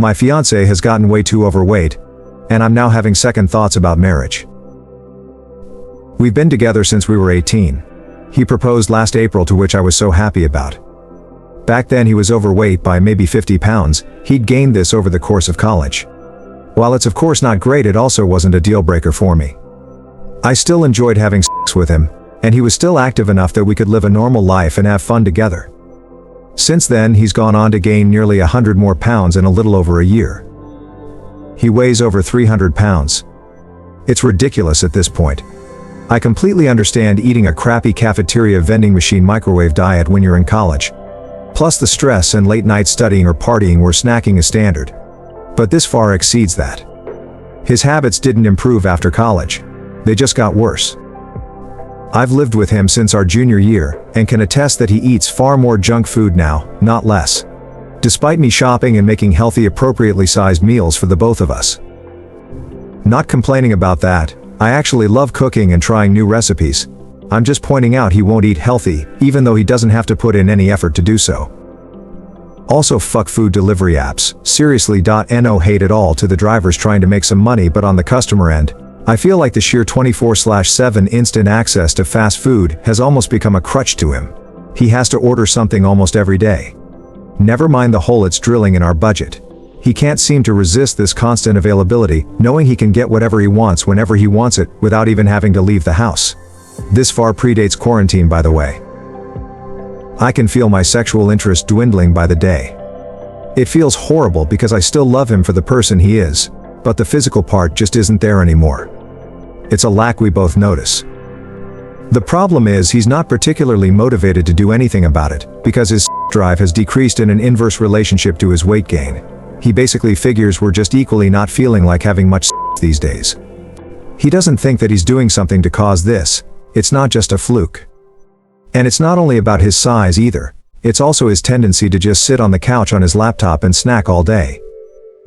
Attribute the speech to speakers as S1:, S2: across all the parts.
S1: My fiance has gotten way too overweight, and I'm now having second thoughts about marriage. We've been together since we were 18. He proposed last April, to which I was so happy about. Back then he was overweight by maybe 50 pounds, he'd gained this over the course of college. While it's of course not great, it also wasn't a deal breaker for me. I still enjoyed having sex with him, and he was still active enough that we could live a normal life and have fun together. Since then he's gone on to gain nearly 100 more pounds in a little over a year. He weighs over 300 pounds. It's ridiculous at this point. I completely understand eating a crappy cafeteria vending machine microwave diet when you're in college. Plus the stress and late night studying or partying where snacking is standard. But this far exceeds that. His habits didn't improve after college. They just got worse. I've lived with him since our junior year, and can attest that he eats far more junk food now, not less. Despite me shopping and making healthy, appropriately sized meals for the both of us. Not complaining about that, I actually love cooking and trying new recipes. I'm just pointing out he won't eat healthy, even though he doesn't have to put in any effort to do so. Also, fuck food delivery apps, seriously. No hate at all to the drivers trying to make some money, but on the customer end, I feel like the sheer 24/7 instant access to fast food has almost become a crutch to him. He has to order something almost every day. Never mind the hole it's drilling in our budget. He can't seem to resist this constant availability, knowing he can get whatever he wants whenever he wants it, without even having to leave the house. This far predates quarantine, by the way. I can feel my sexual interest dwindling by the day. It feels horrible because I still love him for the person he is, but the physical part just isn't there anymore. It's a lack we both notice. The problem is he's not particularly motivated to do anything about it, because his drive has decreased in an inverse relationship to his weight gain. He basically figures we're just equally not feeling like having much these days. He doesn't think that he's doing something to cause this. It's not just a fluke. And it's not only about his size either, it's also his tendency to just sit on the couch on his laptop and snack all day.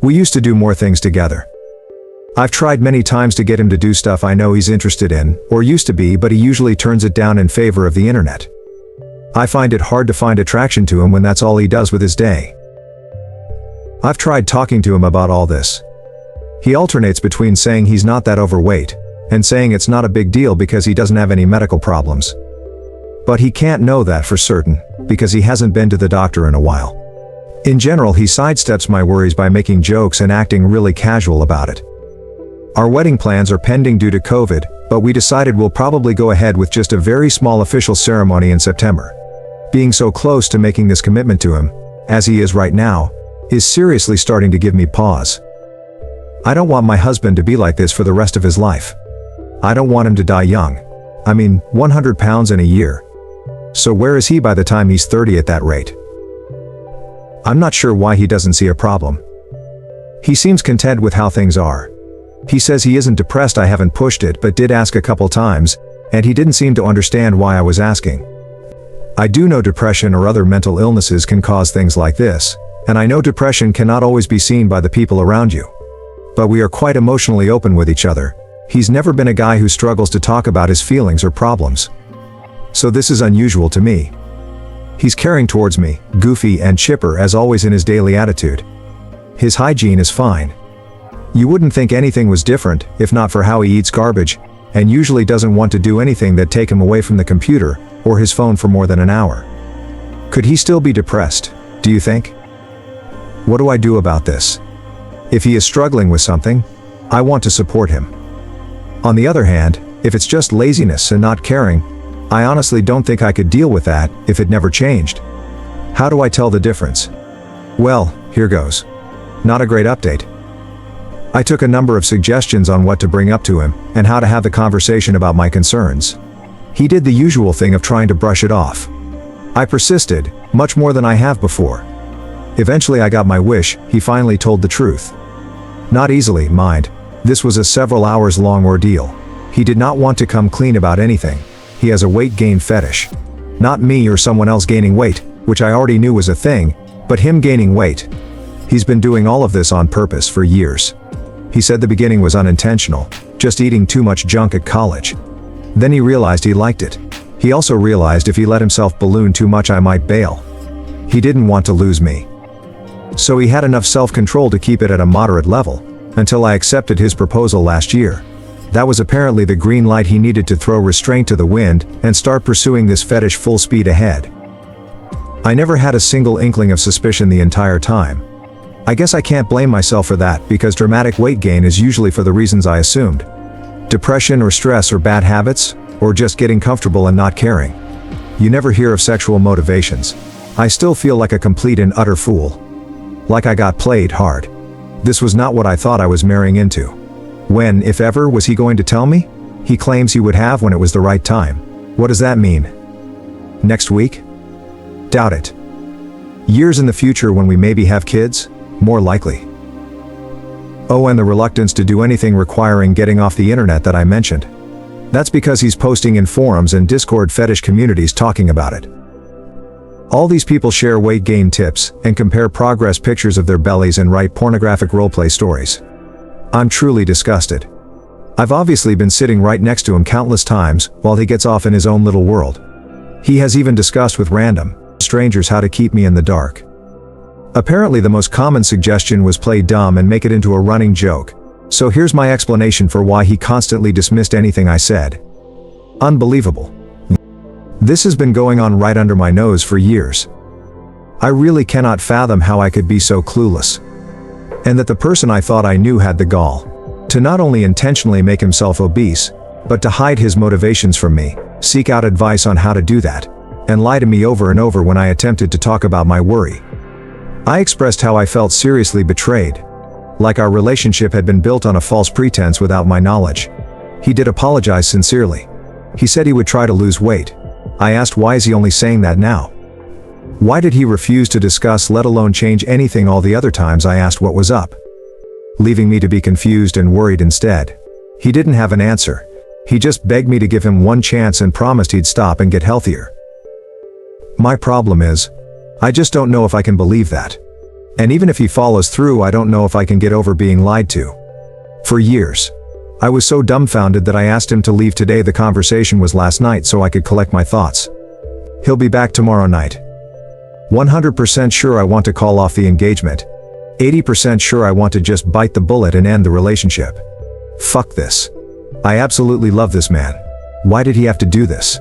S1: We used to do more things together. I've tried many times to get him to do stuff I know he's interested in, or used to be, but he usually turns it down in favor of the internet. I find it hard to find attraction to him when that's all he does with his day. I've tried talking to him about all this. He alternates between saying he's not that overweight, and saying it's not a big deal because he doesn't have any medical problems. But he can't know that for certain, because he hasn't been to the doctor in a while. In general, he sidesteps my worries by making jokes and acting really casual about it. Our wedding plans are pending due to COVID, but we decided we'll probably go ahead with just a very small official ceremony in September. Being so close to making this commitment to him, as he is right now, is seriously starting to give me pause. I don't want my husband to be like this for the rest of his life. I don't want him to die young. 100 pounds in a year. So where is he by the time he's 30 at that rate? I'm not sure why he doesn't see a problem. He seems content with how things are. He says he isn't depressed. I haven't pushed it, but did ask a couple times, and he didn't seem to understand why I was asking. I do know depression or other mental illnesses can cause things like this, and I know depression cannot always be seen by the people around you. But we are quite emotionally open with each other. He's never been a guy who struggles to talk about his feelings or problems. So this is unusual to me. He's caring towards me, goofy and chipper as always in his daily attitude. His hygiene is fine. You wouldn't think anything was different if not for how he eats garbage, and usually doesn't want to do anything that'd take him away from the computer or his phone for more than an hour. Could he still be depressed, do you think? What do I do about this? If he is struggling with something, I want to support him. On the other hand, if it's just laziness and not caring, I honestly don't think I could deal with that if it never changed. How do I tell the difference? Well, here goes. Not a great update. I took a number of suggestions on what to bring up to him, and how to have the conversation about my concerns. He did the usual thing of trying to brush it off. I persisted, much more than I have before. Eventually I got my wish. He finally told the truth. Not easily, mind. This was a several hours long ordeal. He did not want to come clean about anything. He has a weight gain fetish. Not me or someone else gaining weight, which I already knew was a thing, but him gaining weight. He's been doing all of this on purpose for years. He said the beginning was unintentional, just eating too much junk at college. Then he realized he liked it. He also realized if he let himself balloon too much I might bail. He didn't want to lose me. So he had enough self-control to keep it at a moderate level, until I accepted his proposal last year. That was apparently the green light he needed to throw restraint to the wind and start pursuing this fetish full speed ahead. I never had a single inkling of suspicion the entire time. I guess I can't blame myself for that, because dramatic weight gain is usually for the reasons I assumed. Depression or stress or bad habits, or just getting comfortable and not caring. You never hear of sexual motivations. I still feel like a complete and utter fool. Like I got played hard. This was not what I thought I was marrying into. When, if ever, was he going to tell me? He claims he would have when it was the right time. What does that mean? Next week? Doubt it. Years in the future when we maybe have kids? More likely. Oh, and the reluctance to do anything requiring getting off the internet that I mentioned. That's because he's posting in forums and Discord fetish communities talking about it. All these people share weight gain tips and compare progress pictures of their bellies and write pornographic roleplay stories. I'm truly disgusted. I've obviously been sitting right next to him countless times while he gets off in his own little world. He has even discussed with random strangers how to keep me in the dark. Apparently the most common suggestion was play dumb and make it into a running joke. So here's my explanation for why he constantly dismissed anything I said. Unbelievable. This has been going on right under my nose for years. I really cannot fathom how I could be so clueless. And that the person I thought I knew had the gall to not only intentionally make himself obese, but to hide his motivations from me, seek out advice on how to do that, and lie to me over and over when I attempted to talk about my worry. I expressed how I felt seriously betrayed, like our relationship had been built on a false pretense without my knowledge. He did apologize sincerely. He said he would try to lose weight. I asked, why is he only saying that now? Why did he refuse to discuss, let alone change anything all the other times I asked what was up? Leaving me to be confused and worried instead. He didn't have an answer. He just begged me to give him one chance and promised he'd stop and get healthier. My problem is, I just don't know if I can believe that. And even if he follows through, I don't know if I can get over being lied to. For years, I was so dumbfounded that I asked him to leave today. The conversation was last night so I could collect my thoughts. He'll be back tomorrow night. 100% sure I want to call off the engagement. 80% sure I want to just bite the bullet and end the relationship. Fuck this. I absolutely love this man. Why did he have to do this?